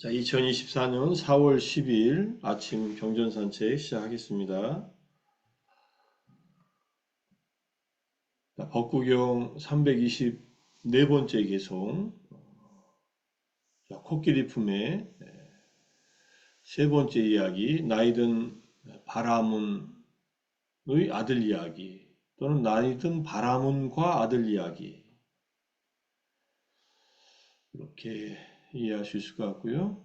자, 2024년 4월 12일 아침 경전산책 시작하겠습니다. 자, 법구경 324번째 개송, 자, 코끼리 품의 세 번째 이야기, 나이든 바라문의 아들 이야기, 또는 나이든 바라문과 아들 이야기, 이렇게 이해할 수 있을 것 같고요.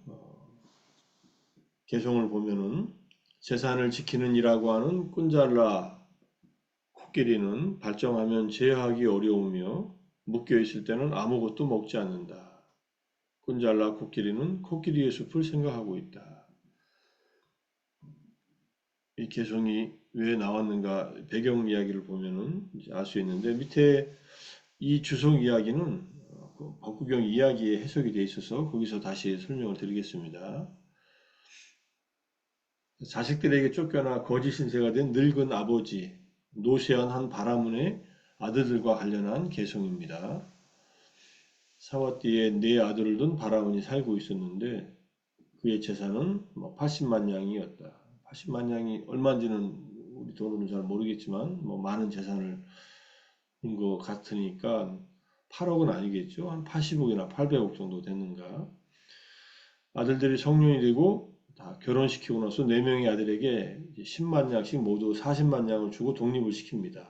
개송을 보면은 재산을 지키는 이라고 하는 꾼잘라 코끼리는 발정하면 제어하기 어려우며 묶여 있을 때는 아무것도 먹지 않는다. 꾼잘라 코끼리는 코끼리의 숲을 생각하고 있다. 이 개성이 왜 나왔는가 배경 이야기를 보면은 알 수 있는데 밑에 이 주석 이야기는 법구경 이야기에 해석이 되어 있어서 거기서 다시 설명을 드리겠습니다. 자식들에게 쫓겨나 거짓 신세가 된 늙은 아버지, 노쇠한 한 바라문의 아들들과 관련한 개성입니다. 사와띠에 네 아들을 둔 바라문이 살고 있었는데 그의 재산은 80만 양이었다. 80만 양이 얼마인지는 우리 돈으로는 잘 모르겠지만 많은 재산을 인 것 같으니까 8억은 아니겠죠. 한 80억이나 800억 정도 됐는가. 아들들이 성년이 되고 다 결혼시키고 나서 4명의 아들에게 10만 양씩 모두 40만 양을 주고 독립을 시킵니다.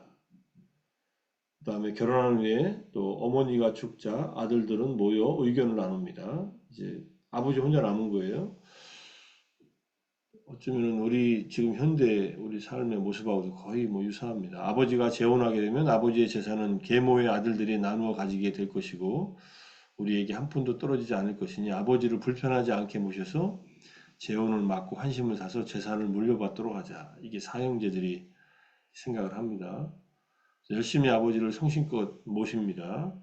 그 다음에 결혼한 후에 또 어머니가 죽자 아들들은 모여 의견을 나눕니다. 이제 아버지 혼자 남은 거예요. 어쩌면 우리 지금 현대 우리 삶의 모습하고도 거의 유사합니다. 아버지가 재혼하게 되면 아버지의 재산은 계모의 아들들이 나누어 가지게 될 것이고 우리에게 한 푼도 떨어지지 않을 것이니 아버지를 불편하지 않게 모셔서 재혼을 막고 환심을 사서 재산을 물려받도록 하자. 이게 사형제들이 생각을 합니다. 열심히 아버지를 성심껏 모십니다.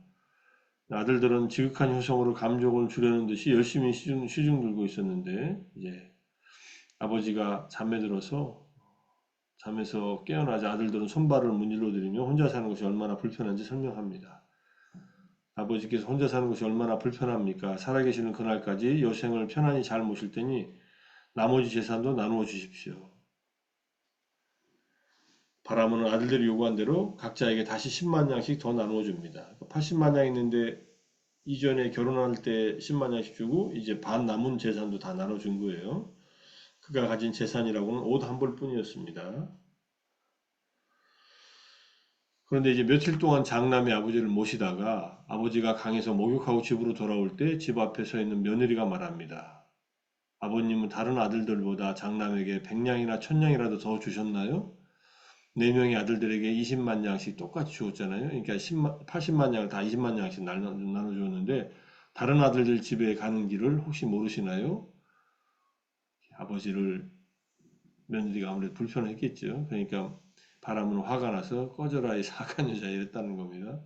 아들들은 지극한 효성으로 감족을 주려는 듯이 열심히 시중 들고 있었는데 이제 아버지가 잠에 들어서 잠에서 깨어나자 아들들은 손발을 문질러 들이며 혼자 사는 것이 얼마나 불편한지 설명합니다. 아버지께서 혼자 사는 것이 얼마나 불편합니까? 살아계시는 그날까지 여생을 편안히 잘 모실 테니 나머지 재산도 나누어 주십시오. 바라문은 아들들이 요구한 대로 각자에게 다시 10만 양씩 더 나누어 줍니다. 80만 양 있는데 이전에 결혼할 때 10만 양씩 주고 이제 반 남은 재산도 다 나눠준 거예요. 그가 가진 재산이라고는 옷 한 벌 뿐이었습니다. 그런데 이제 며칠 동안 장남이 아버지를 모시다가 아버지가 강에서 목욕하고 집으로 돌아올 때 집 앞에 서 있는 며느리가 말합니다. 아버님은 다른 아들들보다 장남에게 100냥이나 1000냥이라도 더 주셨나요? 4명의 아들들에게 20만 양씩 똑같이 주었잖아요. 그러니까 80만 양을 다 20만 양씩 나눠주었는데 다른 아들들 집에 가는 길을 혹시 모르시나요? 아버지를 며느리가 아무래도 불편했겠죠. 그러니까 바람은 화가 나서 꺼져라 이 사악한 여자 이랬다는 겁니다.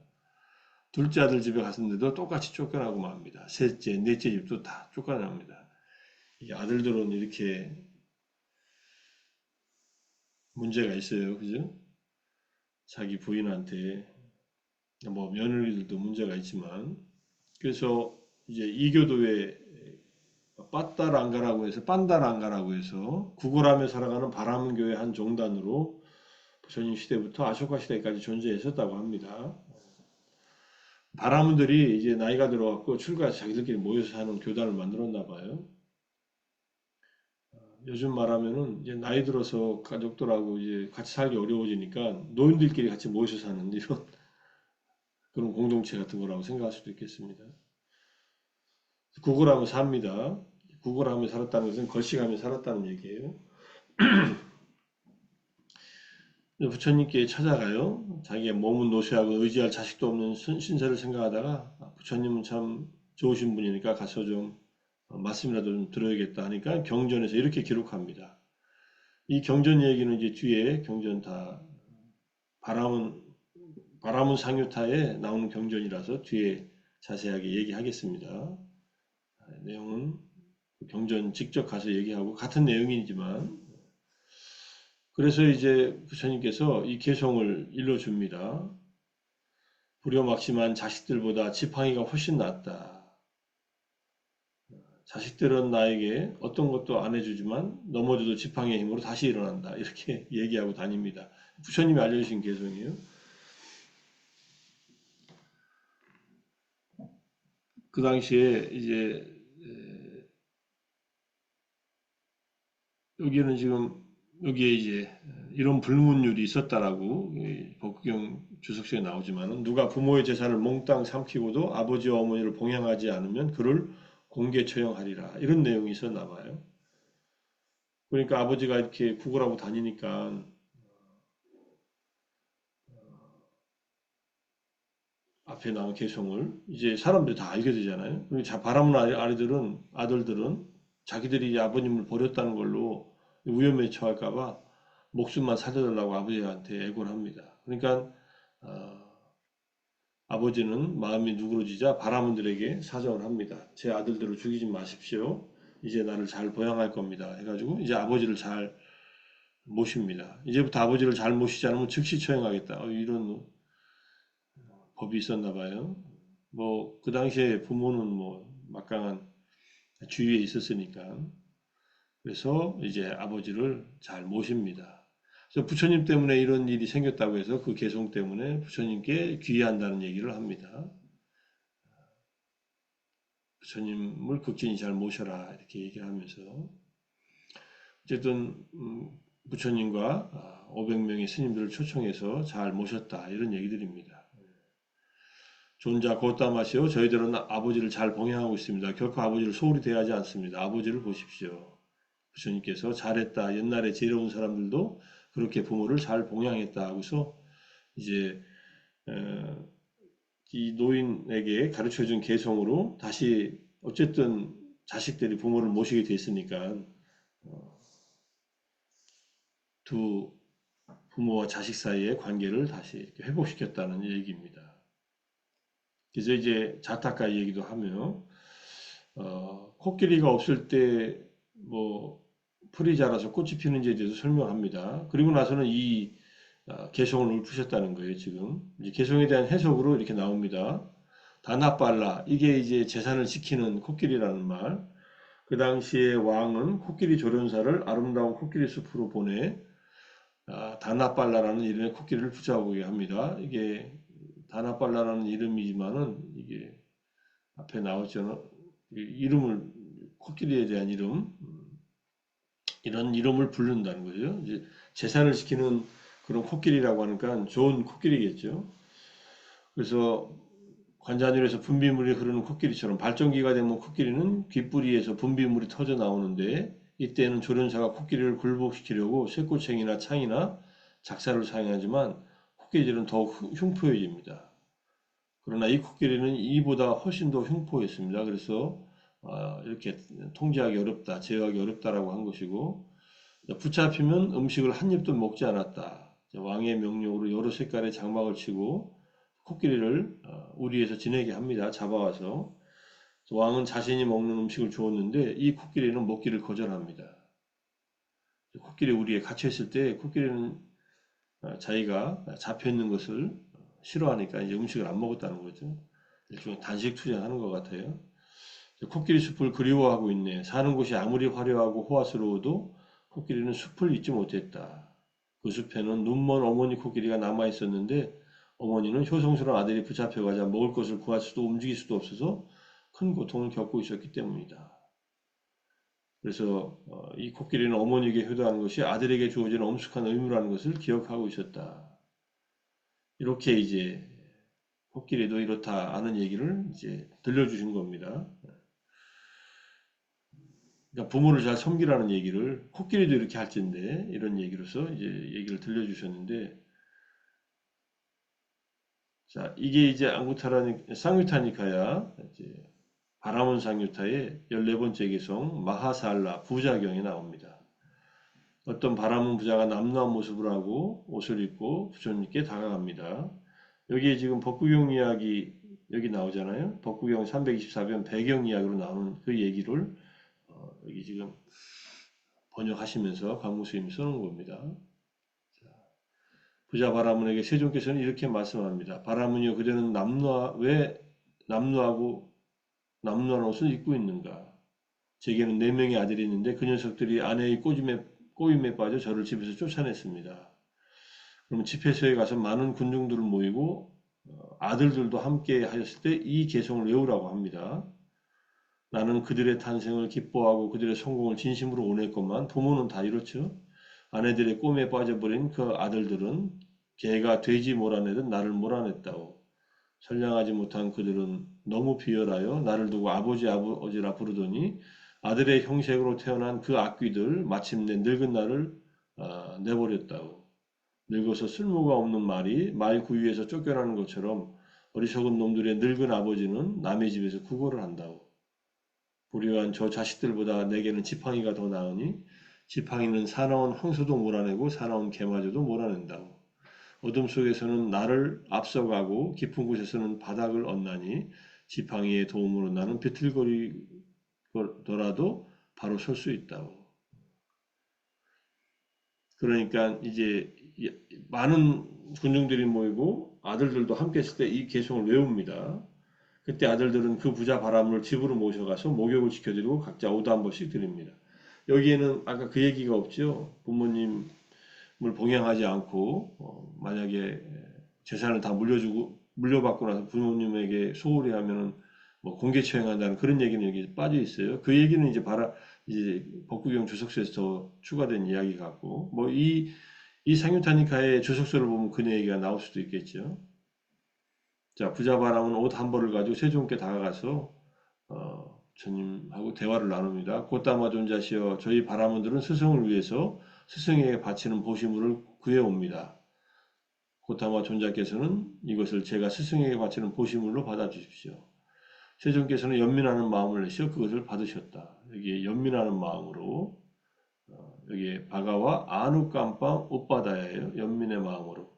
둘째 아들 집에 갔는데도 똑같이 쫓겨나고 맙니다. 셋째, 넷째 집도 다 쫓겨납니다. 이 아들들은 이렇게 문제가 있어요. 그죠? 자기 부인한테 며느리들도 문제가 있지만 그래서 이제 이교도에 빠따랑가라고 해서 빤다랑가라고 해서 구걸하며 살아가는 바람교회 한 종단으로 전임 시대부터 아쇼카 시대까지 존재했었다고 합니다. 바라문들이 이제 나이가 들어갖고 출가해서 자기들끼리 모여서 사는 교단을 만들었나 봐요. 요즘 말하면은 이제 나이 들어서 가족들하고 이제 같이 살기 어려워지니까 노인들끼리 같이 모여서 사는 이런 그런 공동체 같은 거라고 생각할 수도 있겠습니다. 구걸하며 삽니다. 구걸하며 살았다는 것은 걸식하며 살았다는 얘기예요. 부처님께 찾아가요. 자기의 몸은 노쇠하고 의지할 자식도 없는 신세를 생각하다가 부처님은 참 좋으신 분이니까 가서 좀 말씀이라도 좀 들어야겠다 하니까 경전에서 이렇게 기록합니다. 이 경전 얘기는 이제 뒤에 경전 다 바람은 상유타에 나오는 경전이라서 뒤에 자세하게 얘기하겠습니다. 내용은 경전 직접 가서 얘기하고 같은 내용이지만 그래서 이제 부처님께서 이 개성을 일러줍니다. 부려막심한 자식들보다 지팡이가 훨씬 낫다. 자식들은 나에게 어떤 것도 안 해주지만 넘어져도 지팡이의 힘으로 다시 일어난다. 이렇게 얘기하고 다닙니다. 부처님이 알려주신 개성이에요. 그 당시에 이제 여기는 지금 여기에 이제 이런 불문율이 있었다라고 법규경 주석서에 나오지만은 누가 부모의 재산을 몽땅 삼키고도 아버지와 어머니를 봉양하지 않으면 그를 공개 처형하리라 이런 내용이 있었나 봐요. 그러니까 아버지가 이렇게 구걸하고 다니니까 앞에 나온 개성을 이제 사람들이 다 알게 되잖아요. 그리고 바라는 아들들은 자기들이 이제 아버님을 버렸다는 걸로 위험에 처할까 봐 목숨만 살려달라고 아버지한테 애고를 합니다. 그러니까 어, 아버지는 마음이 누그러지자 바라문들에게 사정을 합니다. 제 아들들을 죽이지 마십시오. 이제 나를 잘 보양할 겁니다. 해가지고 이제 아버지를 잘 모십니다. 이제부터 아버지를 잘 모시지 않으면 즉시 처형하겠다. 이런 법이 있었나 봐요. 뭐 그 당시에 부모는 뭐 막강한 주위에 있었으니까 그래서 이제 아버지를 잘 모십니다. 그래서 부처님 때문에 이런 일이 생겼다고 해서 그 개성 때문에 부처님께 귀의한다는 얘기를 합니다. 부처님을 극진히 잘 모셔라 이렇게 얘기하면서 어쨌든 부처님과 500명의 스님들을 초청해서 잘 모셨다 이런 얘기들입니다. 존자 곧다마시오 저희들은 아버지를 잘 봉양하고 있습니다. 결코 아버지를 소홀히 대하지 않습니다. 아버지를 보십시오. 부처님께서 잘했다. 옛날에 지혜로운 사람들도 그렇게 부모를 잘 봉양했다 하고서 이제 이 노인에게 가르쳐준 개성으로 다시 어쨌든 자식들이 부모를 모시게 됐으니까 두 부모와 자식 사이의 관계를 다시 회복시켰다는 얘기입니다. 그래서 이제 자타카 얘기도 하며 코끼리가 없을 때 뭐 풀이 자라서 꽃이 피는지에 대해서 설명합니다. 그리고 나서는 이 개성을 읊으셨다는 거예요, 지금. 이제 개성에 대한 해석으로 이렇게 나옵니다. 다나빨라, 이게 이제 재산을 지키는 코끼리라는 말. 그 당시에 왕은 코끼리 조련사를 아름다운 코끼리 숲으로 보내 다나빨라라는 이름의 코끼리를 붙잡게 합니다. 이게 다나빨라라는 이름이지만은 이게 앞에 나왔죠. 이름을 코끼리에 대한 이름 이런 이름을 부른다는 거죠. 이제 재산을 지키는 그런 코끼리라고 하니까 좋은 코끼리겠죠. 그래서 관자놀에서 분비물이 흐르는 코끼리처럼 발전기가 되면 코끼리는 귓부리에서 분비물이 터져 나오는데 이때는 조련사가 코끼리를 굴복시키려고 쇠꼬챙이나 창이나 작사를 사용하지만 코끼리들은 더욱 흉포해집니다. 그러나 이 코끼리는 이보다 훨씬 더 흉포했습니다. 그래서 이렇게 통제하기 어렵다, 제어하기 어렵다라고 한 것이고 붙잡히면 음식을 한 입도 먹지 않았다. 왕의 명령으로 여러 색깔의 장막을 치고 코끼리를 우리에서 지내게 합니다. 잡아와서 왕은 자신이 먹는 음식을 주었는데 이 코끼리는 먹기를 거절합니다. 코끼리 우리에 갇혀 있을 때 코끼리는 자기가 잡혀 있는 것을 싫어하니까 이제 음식을 안 먹었다는 거죠. 일종의 단식 투쟁하는 것 같아요. 코끼리 숲을 그리워하고 있네. 사는 곳이 아무리 화려하고 호화스러워도 코끼리는 숲을 잊지 못했다. 그 숲에는 눈먼 어머니 코끼리가 남아 있었는데 어머니는 효성스러운 아들이 붙잡혀가자 먹을 것을 구할 수도 움직일 수도 없어서 큰 고통을 겪고 있었기 때문이다. 그래서 이 코끼리는 어머니에게 효도하는 것이 아들에게 주어진 엄숙한 의무라는 것을 기억하고 있었다. 이렇게 이제 코끼리도 이렇다 하는 얘기를 이제 들려주신 겁니다. 그러니까 부모를 잘 섬기라는 얘기를 코끼리도 이렇게 할 텐데 이런 얘기로서 이제 얘기를 들려주셨는데 자 이게 이제 앙구타라니 쌍유타니카야 이제 바라몬 쌍유타의 14번째 개성 마하살라 부자경에 나옵니다. 어떤 바라몬 부자가 남루한 모습을 하고 옷을 입고 부처님께 다가갑니다. 여기에 지금 법구경 이야기 여기 나오잖아요. 법구경 324편 배경 이야기로 나오는 그 얘기를 여기 지금 번역하시면서 강무스님이 써놓은 겁니다. 부자 바라문에게 세존께서는 이렇게 말씀합니다. 바라문이여 그대는 왜 남루한 옷을 입고 있는가? 제게는 4명의 아들이 있는데 그 녀석들이 아내의 꼬임에 빠져 저를 집에서 쫓아냈습니다. 그러면 집회소에 가서 많은 군중들을 모이고 아들들도 함께 하였을 때 이 계송을 외우라고 합니다. 나는 그들의 탄생을 기뻐하고 그들의 성공을 진심으로 원했건만 부모는 다 이렇죠. 아내들의 꿈에 빠져버린 그 아들들은 개가 돼지 몰아내듯 나를 몰아냈다고. 선량하지 못한 그들은 너무 비열하여 나를 두고 아버지라 부르더니 아들의 형색으로 태어난 그 악귀들 마침내 늙은 나를 내버렸다고. 늙어서 쓸모가 없는 말이 말 구유에서 쫓겨나는 것처럼 어리석은 놈들의 늙은 아버지는 남의 집에서 구걸을 한다고. 불의한 저 자식들보다 내게는 지팡이가 더 나으니 지팡이는 사나운 황소도 몰아내고 사나운 개마저도 몰아낸다고. 어둠 속에서는 나를 앞서가고 깊은 곳에서는 바닥을 얻나니 지팡이의 도움으로 나는 비틀거리더라도 바로 설 수 있다고. 그러니까 이제 많은 군중들이 모이고 아들들도 함께 했을 때 이 계송을 외웁니다. 그때 아들들은 그 부자 바라문을 집으로 모셔가서 목욕을 시켜드리고 각자 옷도 한 벌씩 드립니다. 여기에는 아까 그 얘기가 없죠. 부모님을 봉양하지 않고 만약에 재산을 다 물려받고 나서 부모님에게 소홀히 하면은 뭐 공개처형한다는 그런 얘기는 여기 빠져 있어요. 그 얘기는 이제 법구경 주석서에서 더 추가된 이야기 같고 뭐 이 상유타니카의 주석서를 보면 그 얘기가 나올 수도 있겠죠. 자, 부자 바람은 옷 한 벌을 가지고 세종께 다가가서 주님하고 대화를 나눕니다. 곧다마 존자시여 저희 바라문들은 스승을 위해서 스승에게 바치는 보시물을 구해옵니다. 곧다마 존자께서는 이것을 제가 스승에게 바치는 보시물로 받아주십시오. 세종께서는 연민하는 마음을 내시어 그것을 받으셨다. 여기에 연민하는 마음으로 여기에 바가와 아누깜빵 옷바다예요. 연민의 마음으로.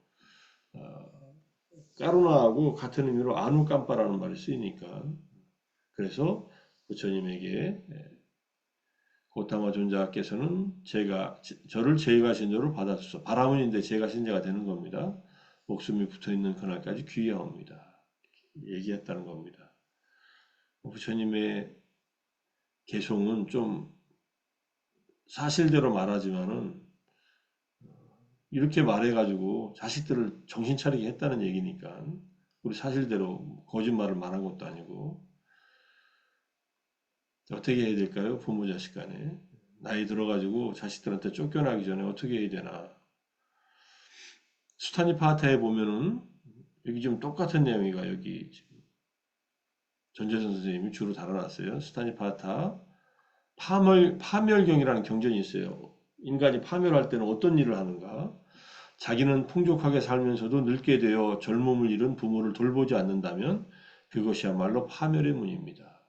까루나하고 같은 의미로 아누깜빠라는 말이 쓰이니까 그래서 부처님에게 고타마 존자께서는 저를 제가 신조로 받아주소. 바라문인데 제가 신자가 되는 겁니다. 목숨이 붙어있는 그날까지 귀하옵니다. 얘기했다는 겁니다. 부처님의 개송은 좀 사실대로 말하지만은 이렇게 말해가지고 자식들을 정신 차리게 했다는 얘기니까 우리 사실대로 거짓말을 말한 것도 아니고 어떻게 해야 될까요? 부모 자식 간에 나이 들어가지고 자식들한테 쫓겨나기 전에 어떻게 해야 되나. 수타니파타에 보면은 여기 좀 똑같은 내용이가 여기 지금 전재선 선생님이 주로 달아놨어요. 수타니파타 파멸경이라는 경전이 있어요. 인간이 파멸할 때는 어떤 일을 하는가? 자기는 풍족하게 살면서도 늙게 되어 젊음을 잃은 부모를 돌보지 않는다면 그것이야말로 파멸의 문입니다.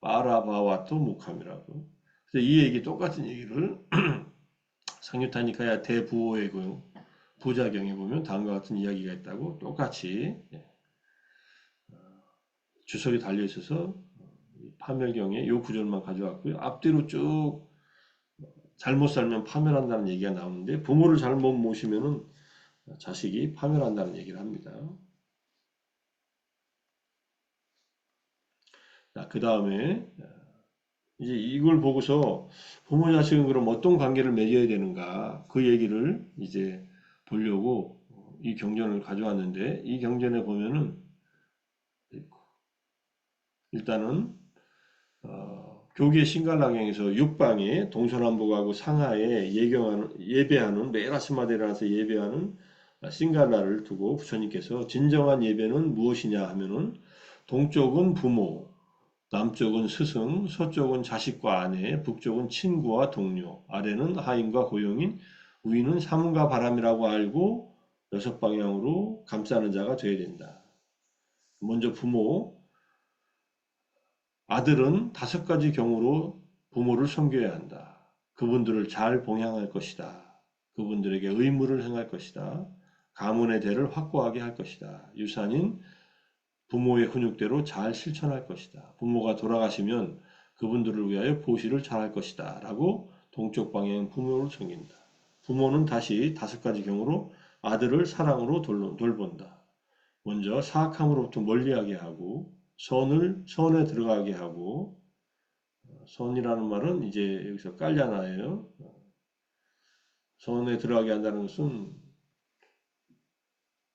빠라바와토 무캄이라고. 그래서 이 얘기 똑같은 얘기를 상유타니카야 대부호의 부자경에 보면 다음과 같은 이야기가 있다고 똑같이 주석이 달려 있어서 파멸경에 이 구절만 가져왔고요. 앞뒤로 쭉 잘못 살면 파멸한다는 얘기가 나오는데 부모를 잘못 모시면은 자식이 파멸한다는 얘기를 합니다. 자, 그 다음에 이제 이걸 보고서 부모 자식은 그럼 어떤 관계를 맺어야 되는가 그 얘기를 이제 보려고 이 경전을 가져왔는데 이 경전에 보면은 일단은 교계 신갈락경에서 육방에 동서남북하고 상하에 예배하는 메라스마데라서 예배하는 신갈라를 두고 부처님께서 진정한 예배는 무엇이냐 하면은 동쪽은 부모, 남쪽은 스승, 서쪽은 자식과 아내, 북쪽은 친구와 동료, 아래는 하인과 고용인, 위는 삼가 바람이라고 알고 여섯 방향으로 감싸는 자가 되어야 된다. 먼저 부모, 아들은 5가지 경우로 부모를 섬겨야 한다. 그분들을 잘 봉양할 것이다. 그분들에게 의무를 행할 것이다. 가문의 대를 확고하게 할 것이다. 유산인 부모의 훈육대로 잘 실천할 것이다. 부모가 돌아가시면 그분들을 위하여 보시를 잘할 것이다. 라고 동쪽 방향 부모를 섬긴다. 부모는 다시 5가지 경우로 아들을 사랑으로 돌본다. 먼저 사악함으로부터 멀리하게 하고 선에 들어가게 하고 선이라는 말은 이제 여기서 깔냐나예요. 선에 들어가게 한다는 것은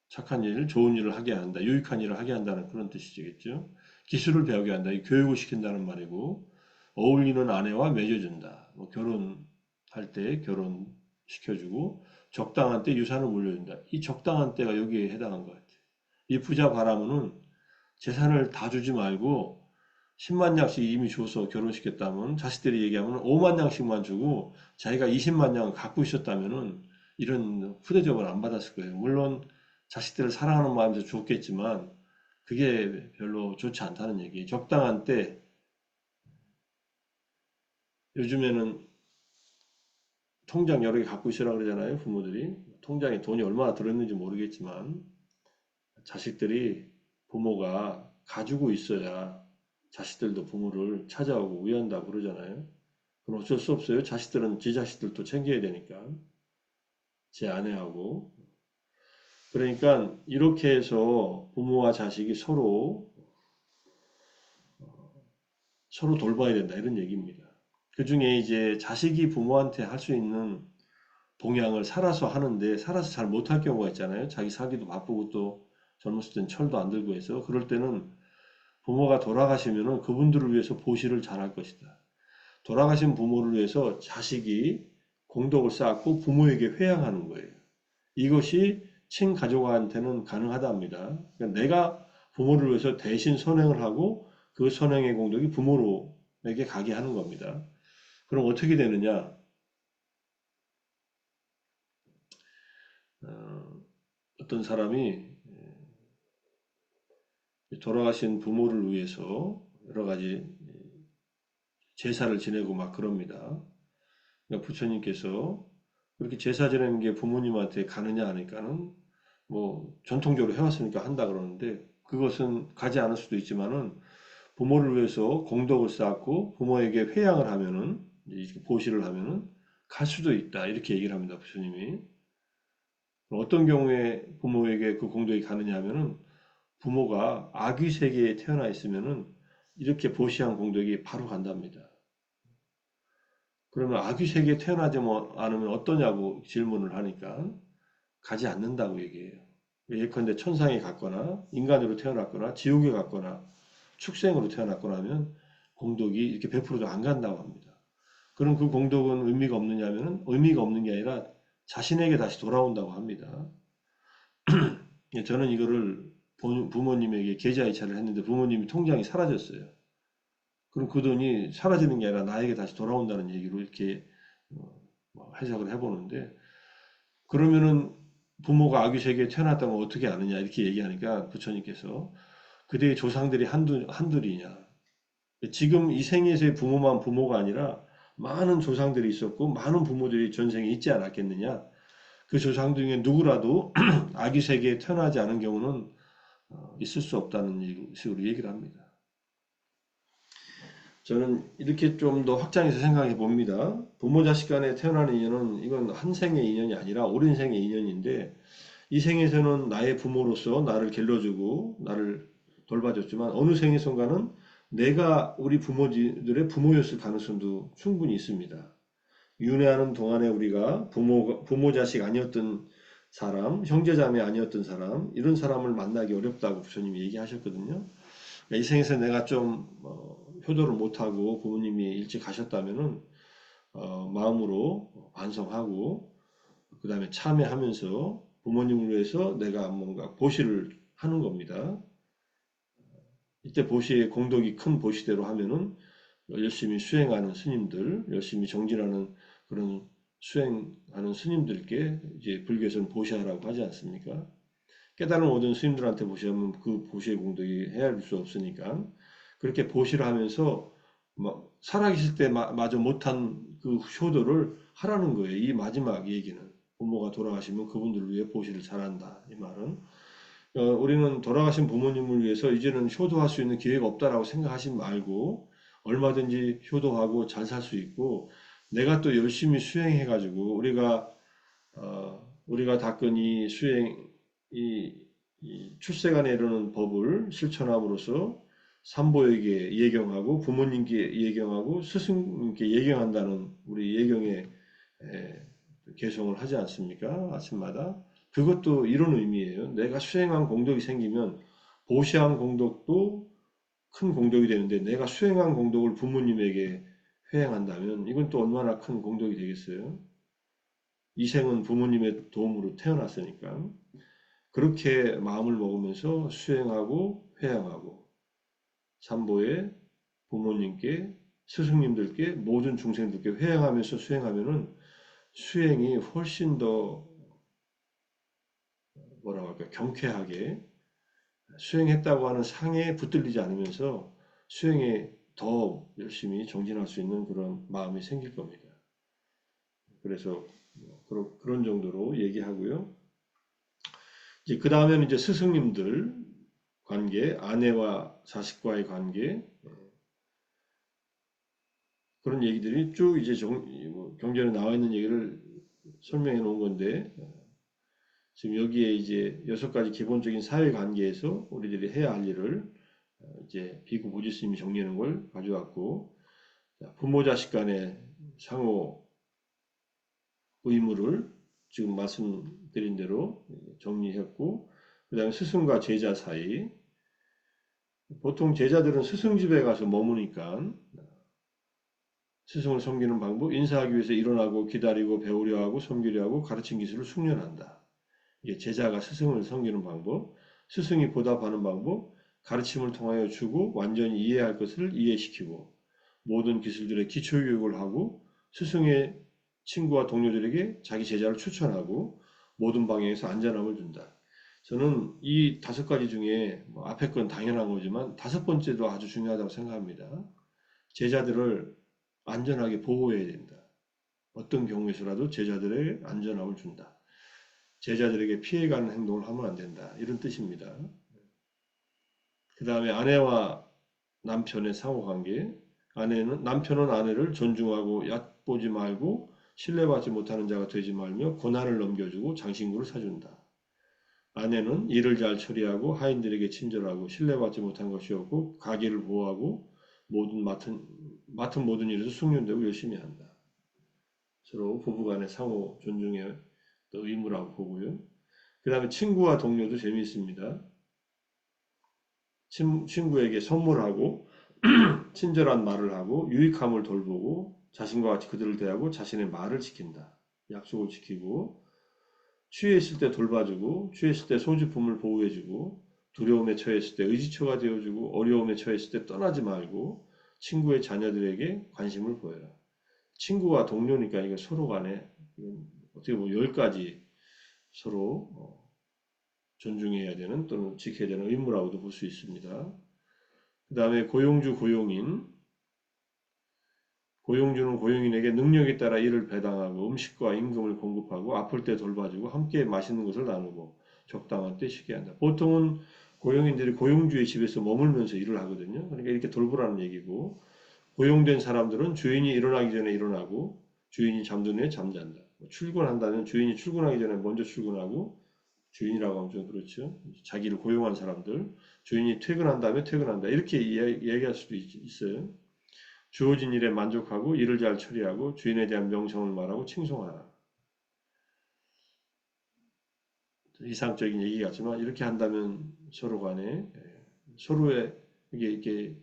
착한 일, 좋은 일을 하게 한다, 유익한 일을 하게 한다는 그런 뜻이겠죠. 기술을 배우게 한다, 교육을 시킨다는 말이고, 어울리는 아내와 맺어준다. 뭐 결혼할 때 결혼시켜주고, 적당한 때 유산을 물려준다. 이 적당한 때가 여기에 해당한 것 같아요. 이 부자 바라문은 재산을 다 주지 말고 10만 냥씩 이미 줘서 결혼시켰다면 자식들이 얘기하면 5만 냥씩만 주고 자기가 20만 냥을 갖고 있었다면은 이런 후대접을 안 받았을 거예요. 물론 자식들을 사랑하는 마음에서 줬겠지만 그게 별로 좋지 않다는 얘기. 적당한 때 요즘에는 통장 여러 개 갖고 있으라 그러잖아요. 부모들이. 통장에 돈이 얼마나 들었는지 모르겠지만 자식들이 부모가 가지고 있어야 자식들도 부모를 찾아오고 위한다고 그러잖아요. 그럼 어쩔 수 없어요. 자식들은 지 자식들도 챙겨야 되니까. 제 아내하고. 그러니까 이렇게 해서 부모와 자식이 서로 돌봐야 된다. 이런 얘기입니다. 그 중에 이제 자식이 부모한테 할 수 있는 봉양을 살아서 하는데 살아서 잘 못할 경우가 있잖아요. 자기 살기도 바쁘고 또 젊었을 땐 철도 안 들고 해서 그럴 때는 부모가 돌아가시면은 그분들을 위해서 보시를 잘할 것이다. 돌아가신 부모를 위해서 자식이 공덕을 쌓고 부모에게 회양하는 거예요. 이것이 친가족한테는 가능하답니다. 그러니까 내가 부모를 위해서 대신 선행을 하고 그 선행의 공덕이 부모에게 가게 하는 겁니다. 그럼 어떻게 되느냐? 어, 어떤 사람이 돌아가신 부모를 위해서 여러 가지 제사를 지내고 막 그럽니다. 그러니까 부처님께서 그렇게 제사 지내는 게 부모님한테 가느냐 하니까는 뭐 전통적으로 해왔으니까 한다 그러는데 그것은 가지 않을 수도 있지만은 부모를 위해서 공덕을 쌓고 부모에게 회양을 하면은 이렇게 보시를 하면은 갈 수도 있다 이렇게 얘기를 합니다 부처님이. 어떤 경우에 부모에게 그 공덕이 가느냐 하면은 부모가 아귀 세계에 태어나 있으면은 이렇게 보시한 공덕이 바로 간답니다. 그러면 아귀 세계에 태어나지 않으면 어떠냐고 질문을 하니까 가지 않는다고 얘기해요. 예컨대 천상에 갔거나 인간으로 태어났거나 지옥에 갔거나 축생으로 태어났거나 하면 공덕이 이렇게 100%도 안 간다고 합니다. 그럼 그 공덕은 의미가 없느냐면 의미가 없는 게 아니라 자신에게 다시 돌아온다고 합니다. 저는 이거를 부모님에게 계좌이체를 했는데 부모님이 통장이 사라졌어요. 그럼 그 돈이 사라지는 게 아니라 나에게 다시 돌아온다는 얘기로 이렇게 해석을 해보는데 그러면은 부모가 아기 세계에 태어났다면 어떻게 아느냐 이렇게 얘기하니까 부처님께서 그대의 조상들이 한둘이냐 지금 이 생에서의 부모만 부모가 아니라 많은 조상들이 있었고 많은 부모들이 전생에 있지 않았겠느냐 그 조상 중에 누구라도 아기 세계에 태어나지 않은 경우는 있을 수 없다는 식으로 얘기를 합니다. 저는 이렇게 좀 더 확장해서 생각해 봅니다. 부모 자식 간에 태어나는 인연은 이건 한 생의 인연이 아니라 오랜 생의 인연인데 이 생에서는 나의 부모로서 나를 길러주고 나를 돌봐줬지만 어느 생에선가는 내가 우리 부모들의 부모였을 가능성도 충분히 있습니다. 윤회하는 동안에 우리가 부모 자식 아니었던 사람, 형제자매 아니었던 사람, 이런 사람을 만나기 어렵다고 부처님이 얘기하셨거든요. 그러니까 이 생에서 내가 좀 효도를 못하고 부모님이 일찍 가셨다면은 마음으로 반성하고 그 다음에 참회하면서 부모님을 위해서 내가 뭔가 보시를 하는 겁니다. 이때 보시의 공덕이 큰 보시대로 하면은 열심히 수행하는 스님들, 열심히 정진하는 그런 수행하는 스님들께 이제 불교에서는 보시하라고 하지 않습니까? 깨달음 얻은 스님들한테 보시하면 그 보시의 공덕이 헤아릴 수 없으니까 그렇게 보시를 하면서 막 살아계실 때 마저 못한 그 효도를 하라는 거예요. 이 마지막 얘기는 부모가 돌아가시면 그분들을 위해 보시를 잘한다. 이 말은 우리는 돌아가신 부모님을 위해서 이제는 효도할 수 있는 기회가 없다라고 생각하지 말고 얼마든지 효도하고 잘 살 수 있고 내가 또 열심히 수행해가지고 우리가 닦은 이 수행 이 출세간에 이르는 법을 실천함으로써 산보에게 예경하고 부모님께 예경하고 스승님께 예경한다는 우리 예경의 개송을 하지 않습니까? 아침마다. 그것도 이런 의미예요. 내가 수행한 공덕이 생기면 보시한 공덕도 큰 공덕이 되는데 내가 수행한 공덕을 부모님에게 회행한다면 이건 또 얼마나 큰 공덕이 되겠어요? 이 생은 부모님의 도움으로 태어났으니까. 그렇게 마음을 먹으면서 수행하고 회행하고 삼보에 부모님께 스승님들께 모든 중생들께 회행하면서 수행하면은 수행이 훨씬 더 뭐라고 할까 경쾌하게 수행했다고 하는 상에 붙들리지 않으면서 수행에 더 열심히 정진할 수 있는 그런 마음이 생길 겁니다. 그래서 그런 정도로 얘기하고요. 이제 그 다음에는 이제 스승님들 관계, 아내와 자식과의 관계 그런 얘기들이 쭉 이제 경전에 나와 있는 얘기를 설명해 놓은 건데 지금 여기에 이제 6가지 기본적인 사회 관계에서 우리들이 해야 할 일을 이제 비구 보지스님이 정리해 놓은 걸 가져왔고 부모 자식 간의 상호 의무를 지금 말씀드린 대로 정리했고 그 다음에 스승과 제자 사이 보통 제자들은 스승 집에 가서 머무니까 스승을 섬기는 방법, 인사하기 위해서 일어나고 기다리고 배우려 하고 섬기려 하고 가르친 기술을 숙련한다. 이게 제자가 스승을 섬기는 방법, 스승이 보답하는 방법, 가르침을 통하여 주고 완전히 이해할 것을 이해시키고 모든 기술들의 기초교육을 하고 스승의 친구와 동료들에게 자기 제자를 추천하고 모든 방향에서 안전함을 준다. 저는 이 5가지 중에 뭐 앞에 건 당연한 거지만 5번째도 아주 중요하다고 생각합니다. 제자들을 안전하게 보호해야 된다. 어떤 경우에서라도 제자들의 안전함을 준다. 제자들에게 피해가는 행동을 하면 안 된다. 이런 뜻입니다. 그 다음에 아내와 남편의 상호관계. 남편은 아내를 존중하고 얕보지 말고 신뢰받지 못하는 자가 되지 말며 고난을 넘겨주고 장신구를 사준다. 아내는 일을 잘 처리하고 하인들에게 친절하고 신뢰받지 못한 것이 없고 가게를 보호하고 맡은 모든 일에서 숙련되고 열심히 한다. 서로 부부간의 상호 존중의 의무라고 보고요. 그 다음에 친구와 동료도 재미있습니다. 친구에게 선물하고 친절한 말을 하고 유익함을 돌보고 자신과 같이 그들을 대하고 자신의 말을 지킨다. 약속을 지키고 취해 있을 때 돌봐주고 취해 있을 때 소지품을 보호해주고 두려움에 처했을 때 의지처가 되어주고 어려움에 처했을 때 떠나지 말고 친구의 자녀들에게 관심을 보여라. 친구와 동료니까 이거 서로 간에 어떻게 보면 10가지 서로 존중해야 되는 또는 지켜야 되는 의무라고도 볼 수 있습니다. 그 다음에 고용주, 고용인. 고용주는 고용인에게 능력에 따라 일을 배당하고 음식과 임금을 공급하고 아플 때 돌봐주고 함께 맛있는 것을 나누고 적당한 때 쉬게 한다. 보통은 고용인들이 고용주의 집에서 머물면서 일을 하거든요. 그러니까 이렇게 돌보라는 얘기고 고용된 사람들은 주인이 일어나기 전에 일어나고 주인이 잠든 후에 잠잔다. 출근한다면 주인이 출근하기 전에 먼저 출근하고 주인이라고 하면 좀 그렇죠. 자기를 고용한 사람들 주인이 퇴근한 다음에 퇴근한다. 이렇게 이야기할 수도 있어요. 주어진 일에 만족하고 일을 잘 처리하고 주인에 대한 명성을 말하고 칭송하라. 이상적인 얘기 같지만 이렇게 한다면 서로 간에 서로의 이게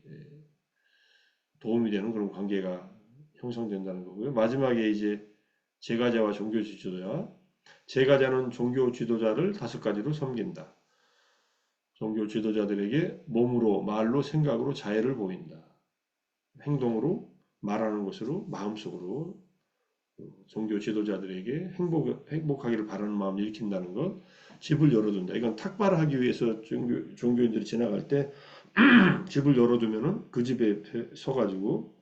도움이 되는 그런 관계가 형성된다는 거고요. 마지막에 이제 제가자와 종교 지도자. 제가자는 종교 지도자를 5가지로 섬긴다. 종교 지도자들에게 몸으로, 말로, 생각으로 자애를 보인다. 행동으로, 말하는 것으로, 마음속으로 종교 지도자들에게 행복하기를 바라는 마음을 일으킨다는 것, 집을 열어둔다. 이건 탁발을 하기 위해서 종교인들이 지나갈 때 집을 열어두면은 그 집에 서가지고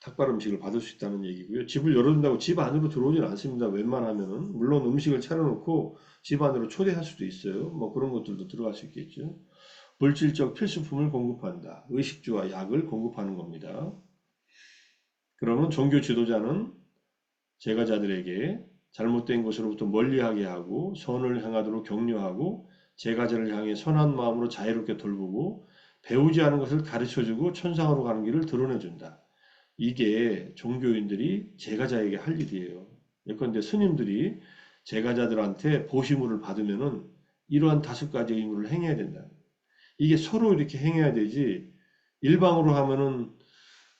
탁발 음식을 받을 수 있다는 얘기고요. 집을 열어둔다고 집 안으로 들어오지는 않습니다. 웬만하면은 물론 음식을 차려놓고 집 안으로 초대할 수도 있어요. 뭐 그런 것들도 들어갈 수 있겠죠. 물질적 필수품을 공급한다. 의식주와 약을 공급하는 겁니다. 그러면 종교 지도자는 제가자들에게 잘못된 것으로부터 멀리하게 하고 선을 행하도록 격려하고 제가자를 향해 선한 마음으로 자애롭게 돌보고 배우지 않은 것을 가르쳐주고 천상으로 가는 길을 드러내준다. 이게 종교인들이 제가자에게 할 일이에요. 예컨대 스님들이 제가자들한테 보시물을 받으면은 이러한 5가지 의무를 행해야 된다. 이게 서로 이렇게 행해야 되지, 일방으로 하면은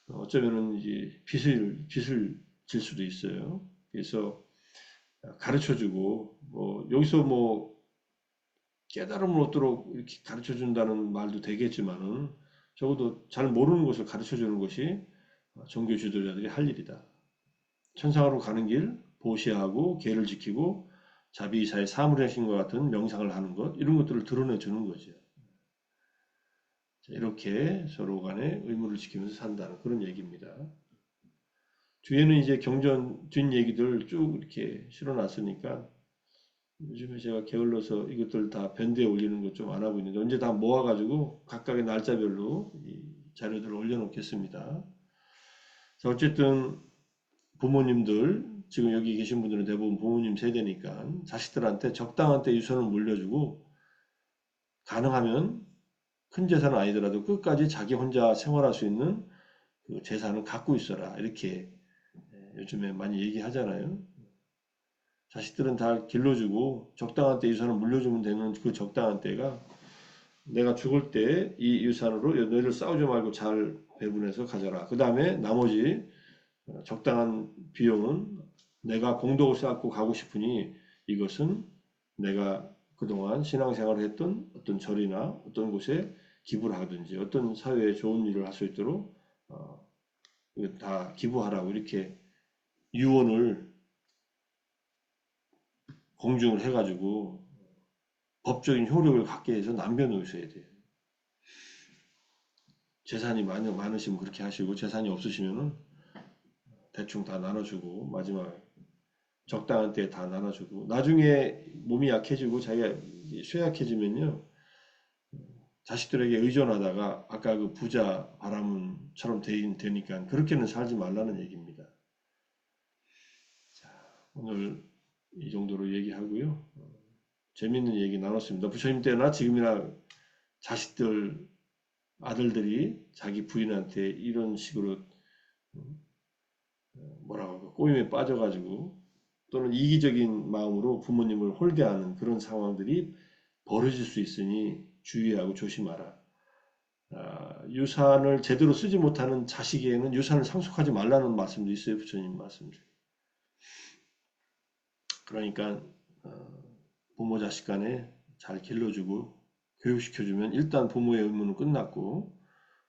어쩌면은 이제 빚을 질 수도 있어요. 그래서 가르쳐주고, 여기서 깨달음을 얻도록 이렇게 가르쳐준다는 말도 되겠지만은, 적어도 잘 모르는 것을 가르쳐주는 것이 종교 지도자들이 할 일이다. 천상으로 가는 길, 보시하고 계를 지키고 자비이사의 사물의신과 같은 명상을 하는 것, 이런 것들을 드러내 주는 거죠. 이렇게 서로 간에 의무를 지키면서 산다는 그런 얘기입니다. 뒤에는 이제 경전 뒷 얘기들 쭉 이렇게 실어놨으니까 요즘에 제가 게을러서 이것들 다 밴드에 올리는 것 좀 안 하고 있는데 언제 다 모아가지고 각각의 날짜별로 이 자료들을 올려놓겠습니다. 자, 어쨌든 부모님들, 지금 여기 계신 분들은 대부분 부모님 세대니까 자식들한테 적당한 때 유산을 물려주고 가능하면 큰 재산은 아니더라도 끝까지 자기 혼자 생활할 수 있는 그 재산을 갖고 있어라. 이렇게 요즘에 많이 얘기하잖아요. 자식들은 다 길러주고 적당한 때 유산을 물려주면 되는 그 적당한 때가 내가 죽을 때 이 유산으로 너희를 싸우지 말고 잘 배분해서 가져라. 그 다음에 나머지 적당한 비용은 내가 공덕을 쌓고 가고 싶으니 이것은 내가 그동안 신앙생활을 했던 어떤 절이나 어떤 곳에 기부를 하든지 어떤 사회에 좋은 일을 할 수 있도록 다 기부하라고 이렇게 유언을 공증을 해가지고 법적인 효력을 갖게 해서 남겨놓으셔야 돼요. 재산이 많으시면 그렇게 하시고 재산이 없으시면은 대충 다 나눠주고 마지막에 적당한 때에 다 나눠주고 나중에 몸이 약해지고 자기가 쇠약해지면요 자식들에게 의존하다가 아까 그 부자 바라문처럼 되니까 그렇게는 살지 말라는 얘기입니다. 자, 오늘 이 정도로 얘기하고요. 재밌는 얘기 나눴습니다. 부처님 때나 지금이나 자식들 아들들이 자기 부인한테 이런 식으로 뭐라고 할까 꼬임에 빠져가지고 또는 이기적인 마음으로 부모님을 홀대하는 그런 상황들이 벌어질 수 있으니 주의하고 조심하라. 유산을 제대로 쓰지 못하는 자식에게는 유산을 상속하지 말라는 말씀도 있어요. 부처님 말씀 중에. 그러니까 부모 자식 간에 잘 길러주고 교육시켜주면 일단 부모의 의무는 끝났고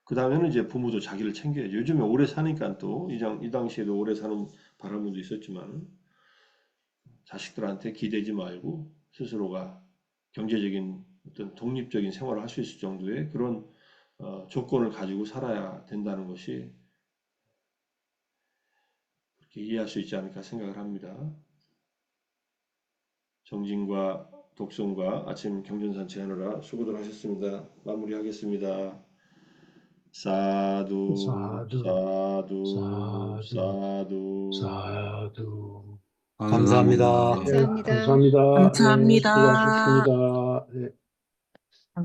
그 다음에는 이제 부모도 자기를 챙겨야죠. 요즘에 오래 사니까 또 이 당시에도 오래 사는 바람도 있었지만 자식들한테 기대지 말고 스스로가 경제적인 어떤 독립적인 생활을 할 수 있을 정도의 그런 조건을 가지고 살아야 된다는 것이 그렇게 이해할 수 있지 않을까 생각을 합니다. 정진과 독성과 아침 경전산 제하느라 수고들 하셨습니다. 마무리하겠습니다. 사두, 사두, 사두, 사두, 사두. 사두. 감사합니다. 감사합니다. 감사합니다. 네, 감사합니다. 수고하셨습니다. 네.